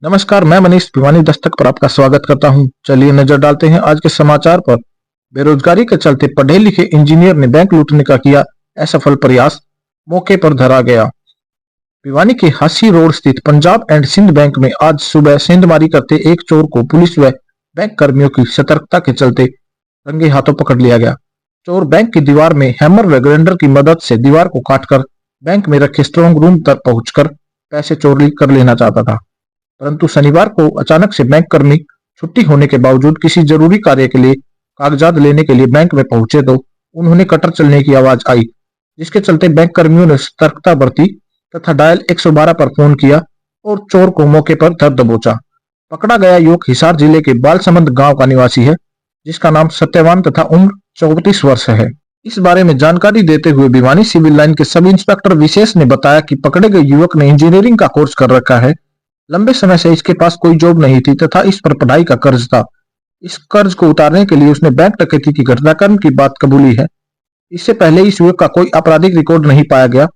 नमस्कार, मैं मनीष भिवानी दस्तक पर आपका स्वागत करता हूं। चलिए नजर डालते हैं आज के समाचार पर। बेरोजगारी के चलते पढ़े लिखे इंजीनियर ने बैंक लूटने का किया असफल प्रयास, मौके पर धरा गया। भिवानी के हासी रोड स्थित पंजाब एंड सिंध बैंक में आज सुबह सेंधमारी करते एक चोर को पुलिस व बैंक कर्मियों की सतर्कता के चलते रंगे हाथों पकड़ लिया गया। चोर बैंक की दीवार में हैमर व ग्राइंडर की मदद से दीवार को काटकर बैंक में रखे स्ट्रांग रूम तक पहुंचकर पैसे चोरी कर लेना चाहता था। परंतु शनिवार को अचानक से बैंक कर्मी छुट्टी होने के बावजूद किसी जरूरी कार्य के लिए कागजात लेने के लिए बैंक में पहुंचे तो उन्होंने कटर चलने की आवाज आई, जिसके चलते बैंक कर्मियों ने सतर्कता बरती तथा डायल 112 पर फोन किया और चोर को मौके पर धर दबोचा। पकड़ा गया युवक हिसार जिले के बालसमंद गांव का निवासी है, जिसका नाम सत्यवान तथा उम्र 34 वर्ष है। इस बारे में जानकारी देते हुए भिवानी सिविल लाइन के सब इंस्पेक्टर विशेष ने बताया कि पकड़े गए युवक ने इंजीनियरिंग का कोर्स कर रखा है। लंबे समय से इसके पास कोई जॉब नहीं थी तथा इस पर पढ़ाई का कर्ज था। इस कर्ज को उतारने के लिए उसने बैंक डकैती की घटना करने की बात कबूली है। इससे पहले इस युवक का कोई आपराधिक रिकॉर्ड नहीं पाया गया।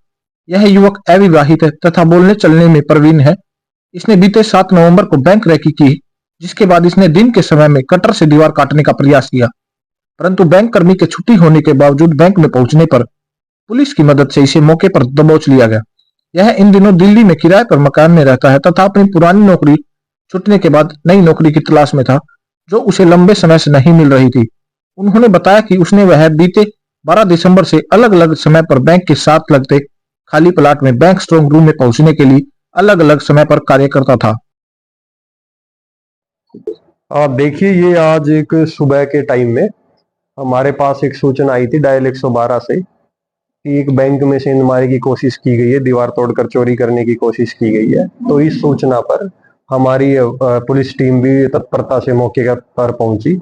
यह युवक अविवाहित है तथा बोलने चलने में प्रवीण है। इसने बीते 7 नवंबर को बैंक रैकी की, जिसके बाद इसने दिन के समय में कटर से दीवार काटने का प्रयास किया, परंतु बैंक कर्मी के छुट्टी होने के बावजूद बैंक में पहुंचने पर पुलिस की मदद से इसे मौके पर दबोच लिया गया। यह इन दिनों दिल्ली में किराए पर मकान में रहता है तथा अपनी पुरानी नौकरी छूटने के बाद नई नौकरी की तलाश में था, जो उसे लंबे समय से नहीं मिल रही थी। उन्होंने बताया कि उसने वह बीते 12 दिसंबर से अलग अलग समय पर बैंक के साथ लगते खाली प्लाट में बैंक स्ट्रांग रूम में पहुंचने के लिए अलग अलग समय पर कार्य करता था। आप देखिए, ये आज एक सुबह के टाइम में हमारे पास एक सूचना आई थी डायल 112 से कि एक बैंक में सेंधमारी की कोशिश की गई है, दीवार तोड़कर चोरी करने की कोशिश की गई है। तो इस सूचना पर हमारी पुलिस टीम भी तत्परता से मौके पर पहुंची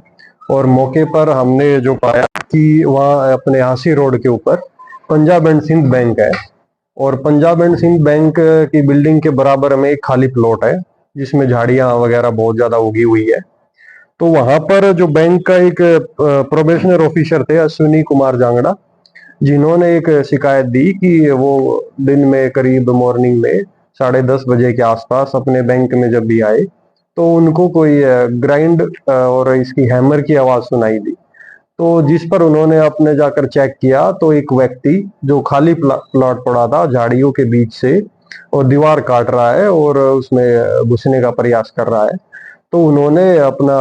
और मौके पर हमने जो पाया कि वहाँ अपने हासी रोड के ऊपर पंजाब एंड सिंध बैंक है और पंजाब एंड सिंध बैंक की बिल्डिंग के बराबर में एक खाली प्लॉट है जिसमें झाड़ियां वगैरह बहुत ज्यादा उगी हुई है। तो वहां पर जो बैंक का एक प्रोबेशनर ऑफिसर थे अश्विनी कुमार जांगड़ा, जिन्होंने एक शिकायत दी कि वो दिन में करीब मॉर्निंग में 10:30 बजे के आसपास अपने बैंक में जब भी आए तो उनको कोई ग्राइंड और इसकी हैमर की आवाज सुनाई दी। तो जिस पर उन्होंने अपने जाकर चेक किया तो एक व्यक्ति जो खाली प्लॉट पड़ा था झाड़ियों के बीच से और दीवार काट रहा है और उसमें घुसने का प्रयास कर रहा है। तो उन्होंने अपना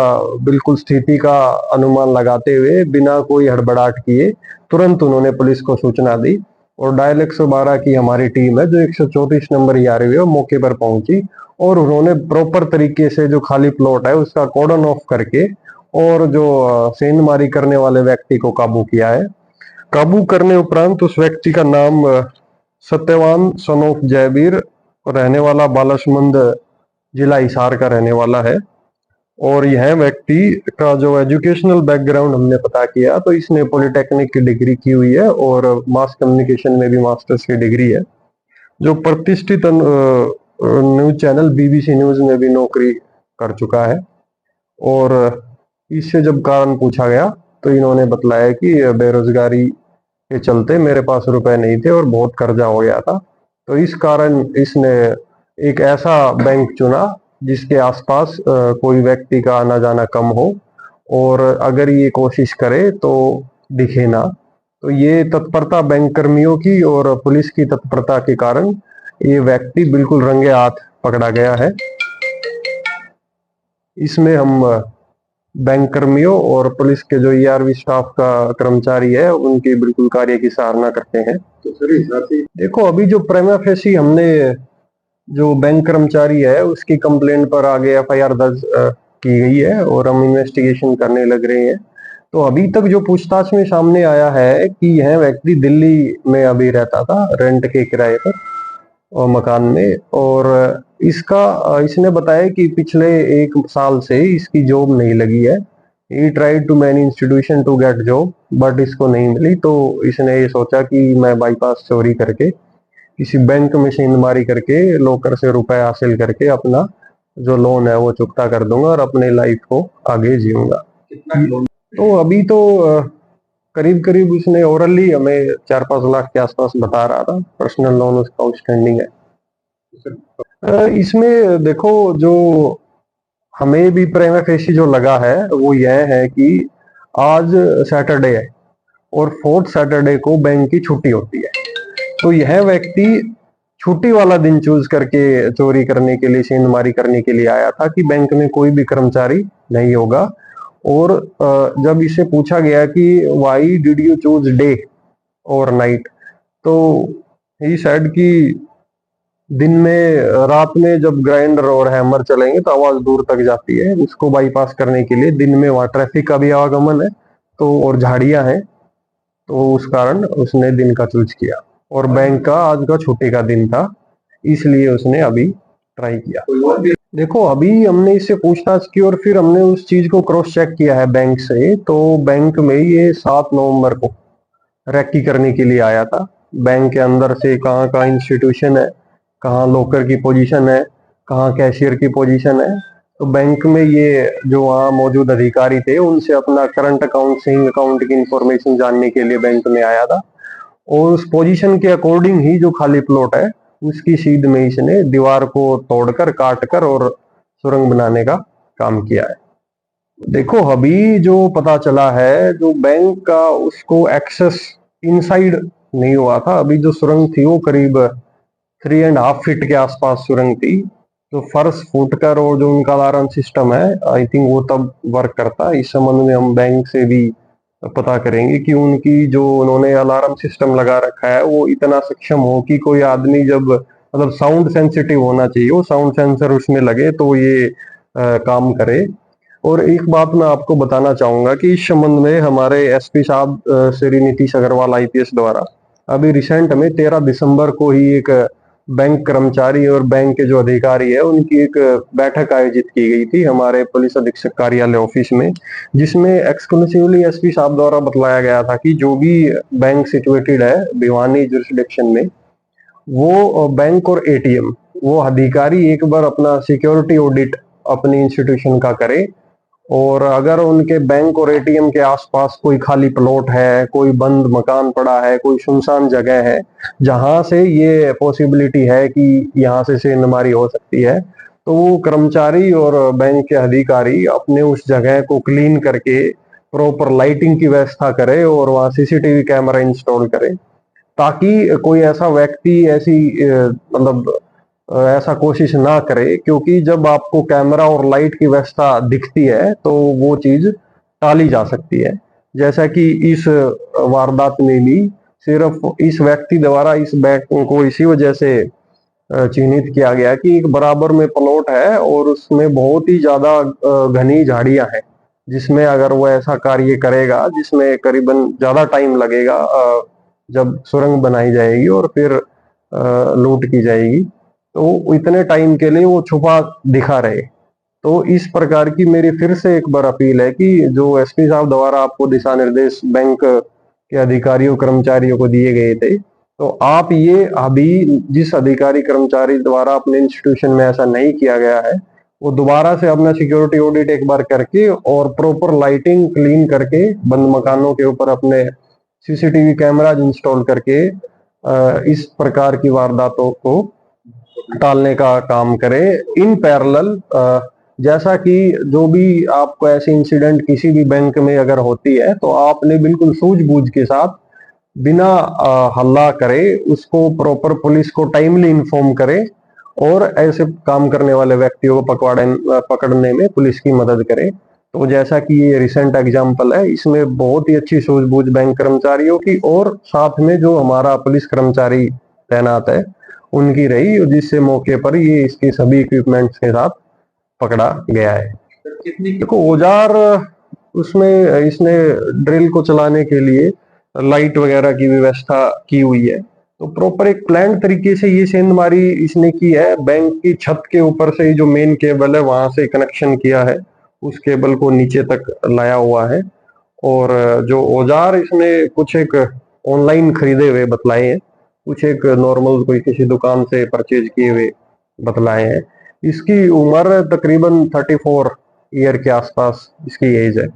बिल्कुल स्थिति का अनुमान लगाते हुए बिना कोई हड़बड़ाहट किए तुरंत उन्होंने पुलिस को सूचना दी और डायल 112 की हमारी टीम है जो 134 नंबर यारी हुई मौके पर पहुंची और उन्होंने प्रॉपर तरीके से जो खाली प्लॉट है उसका कॉर्डन ऑफ करके और जो सेंधमारी करने वाले व्यक्ति को काबू किया है। काबू करने उपरांत उस व्यक्ति का नाम सत्यवान सन ऑफ जयवीर, रहने वाला बालसमंद, जिला हिसार का रहने वाला है। और यह व्यक्ति का जो एजुकेशनल बैकग्राउंड हमने पता किया तो इसने पॉलिटेक्निक की डिग्री की हुई है और मास कम्युनिकेशन में भी मास्टर्स की डिग्री है, जो प्रतिष्ठित न्यूज चैनल बीबीसी न्यूज में भी नौकरी कर चुका है। और इससे जब कारण पूछा गया तो इन्होंने बतलाया कि बेरोजगारी के चलते मेरे पास रुपए नहीं थे और बहुत कर्जा हो गया था, तो इस कारण इसने एक ऐसा बैंक चुना जिसके आसपास कोई व्यक्ति का आना जाना कम हो और अगर ये कोशिश करे तो दिखे ना। तो ये तत्परता बैंक कर्मियों की और पुलिस की तत्परता के कारण ये व्यक्ति बिल्कुल रंगे हाथ पकड़ा गया है। इसमें हम बैंक कर्मियों और पुलिस के जो ईआरवी स्टाफ का कर्मचारी है उनकी बिल्कुल कार्य की सराहना करते हैं। तो सर देखो, अभी जो प्रेमा फेसी हमने जो बैंक कर्मचारी है उसकी कंप्लेंट पर आगे एफआईआर दर्ज की गई है और हम इन्वेस्टिगेशन करने लग रहे हैं। तो अभी तक जो पूछताछ में सामने आया है कि यह व्यक्ति दिल्ली में अभी रहता था रेंट के किराए पर और मकान में, और इसने बताया कि पिछले 1 साल से इसकी जॉब नहीं लगी है। He tried to many institution to get job but इसको नहीं मिली, तो इसने ये सोचा कि मैं बाईपास चोरी करके किसी बैंक में सेंधमारी करके लॉकर से रुपए हासिल करके अपना जो लोन है वो चुकता कर दूंगा और अपने लाइफ को आगे जीऊंगा। तो अभी तो करीब करीब उसने ओरली हमें 4-5 लाख के आसपास बता रहा था। पर्सनल लोन उसका आउटस्टैंडिंग है। इसमें देखो, जो हमें भी प्रेमा फेसी जो लगा है वो यह है कि आज सैटरडे है और फोर्थ सैटरडे को बैंक की छुट्टी होती है, तो यह व्यक्ति छुट्टी वाला दिन चूज करके चोरी करने के लिए, सेंधमारी करने के लिए आया था कि बैंक में कोई भी कर्मचारी नहीं होगा। और जब इसे पूछा गया कि why did you choose day और नाइट, तो ही सेड कि दिन में, रात में जब ग्राइंडर और हैमर चलेंगे तो आवाज दूर तक जाती है, उसको बाईपास करने के लिए दिन में वहां ट्रैफिक का भी आवागमन है तो, और झाड़ियां हैं, तो उस कारण उसने दिन का चूज किया। और बैंक का आज का छुट्टी का दिन था, इसलिए उसने अभी ट्राई किया। देखो, अभी हमने इससे पूछताछ की और फिर हमने उस चीज को क्रॉस चेक किया है बैंक से, तो बैंक में ये 7 नवंबर को रेकी करने के लिए आया था। बैंक के अंदर से कहाँ कहाँ इंस्टीट्यूशन है, कहाँ लॉकर की पोजीशन है, कहाँ कैशियर की पोजीशन है, तो बैंक में ये जो वहाँ मौजूद अधिकारी थे उनसे अपना करंट अकाउंट, सेविंग अकाउंट की इंफॉर्मेशन जानने के लिए बैंक में आया था। और उस पोजीशन के अकॉर्डिंग ही जो खाली प्लॉट है उसकी सीध में इसने दीवार को तोड़कर, काट कर और सुरंग बनाने का काम किया है। देखो, अभी जो पता चला है, जो बैंक का उसको एक्सेस इनसाइड नहीं हुआ था। अभी जो सुरंग थी वो करीब 3.5 फीट के आसपास सुरंग थी, तो फर्श फूटकर, और जो उनका अलार्म सिस्टम है आई थिंक वो तब वर्क करता है। इस संबंध में हम बैंक से भी पता करेंगे कि उनकी जो उन्होंने अलार्म सिस्टम लगा रखा है वो इतना सक्षम हो कि कोई आदमी जब, मतलब साउंड सेंसिटिव होना चाहिए, वो साउंड सेंसर उसमें लगे तो ये काम करे। और एक बात मैं आपको बताना चाहूंगा कि इस संबंध में हमारे एसपी साहब श्री नीतीश अग्रवाल आईपीएस द्वारा अभी रिसेंट में 13 दिसंबर को ही एक बैंक कर्मचारी और बैंक के जो अधिकारी है उनकी एक बैठक आयोजित की गई थी हमारे पुलिस अधीक्षक कार्यालय ऑफिस में, जिसमें एक्सक्लूसिवली एसपी साहब द्वारा बतलाया गया था कि जो भी बैंक सिचुएटेड है भिवानी जुरिस्डिक्शन में, वो बैंक और एटीएम, वो अधिकारी एक बार अपना सिक्योरिटी ऑडिट अपनी इंस्टीट्यूशन का करे। और अगर उनके बैंक और एटीएम के आसपास कोई खाली प्लॉट है, कोई बंद मकान पड़ा है, कोई सुनसान जगह है जहां से ये पॉसिबिलिटी है कि यहाँ से सेंधमारी हो सकती है, तो वो कर्मचारी और बैंक के अधिकारी अपने उस जगह को क्लीन करके प्रॉपर लाइटिंग की व्यवस्था करे और वहाँ सीसीटीवी कैमरा इंस्टॉल करे, ताकि कोई ऐसा व्यक्ति ऐसी मतलब ऐसा कोशिश ना करे। क्योंकि जब आपको कैमरा और लाइट की व्यवस्था दिखती है तो वो चीज टाली जा सकती है। जैसा कि इस वारदात में भी सिर्फ इस व्यक्ति द्वारा इस बैंक को इसी वजह से चिन्हित किया गया कि एक बराबर में प्लॉट है और उसमें बहुत ही ज्यादा घनी झाड़ियां हैं, जिसमें अगर वो ऐसा कार्य करेगा जिसमें करीबन ज्यादा टाइम लगेगा जब सुरंग बनाई जाएगी और फिर लूट की जाएगी, तो इतने टाइम के लिए वो छुपा दिखा रहे। तो इस प्रकार की मेरी फिर से एक बार अपील है कि जो एसपी साहब द्वारा आपको दिशा निर्देश बैंक के अधिकारियों कर्मचारियों को दिए गए थे, तो आप ये अभी जिस अधिकारी कर्मचारी द्वारा अपने इंस्टीट्यूशन में ऐसा नहीं किया गया है, वो दोबारा से अपना सिक्योरिटी ऑडिट एक बार करके और प्रॉपर लाइटिंग क्लीन करके बंद मकानों के ऊपर अपने सीसीटीवी कैमराज इंस्टॉल करके इस प्रकार की वारदातों को टालने का काम करे। इन पैरेलल जैसा कि जो भी आपको ऐसी इंसिडेंट किसी भी बैंक में अगर होती है तो आपने बिल्कुल सूझबूझ के साथ बिना हल्ला करे उसको प्रॉपर पुलिस को टाइमली इन्फॉर्म करे और ऐसे काम करने वाले व्यक्तियों को पकड़ने में पुलिस की मदद करे। तो जैसा कि ये रिसेंट एग्जाम्पल है, इसमें बहुत ही अच्छी सूझबूझ बैंक कर्मचारियों की और साथ में जो हमारा पुलिस कर्मचारी तैनात है उनकी रही, जिससे मौके पर ये इसके सभी इक्विपमेंट्स के साथ पकड़ा गया है। देखो, औजार उसमें इसने ड्रिल को चलाने के लिए लाइट वगैरह की व्यवस्था की हुई है, तो प्रॉपर एक प्लान तरीके से ये सेंधमारी इसने की है। बैंक की छत के ऊपर से जो मेन केबल है वहां से कनेक्शन किया है, उस केबल को नीचे तक लाया हुआ है। और जो औजार इसने कुछ एक ऑनलाइन खरीदे हुए बतलाए हैं, कुछ एक नॉर्मल कोई किसी दुकान से परचेज किए हुए बतलाए हैं। इसकी उम्र तकरीबन 34 ईयर के आसपास इसकी एज है।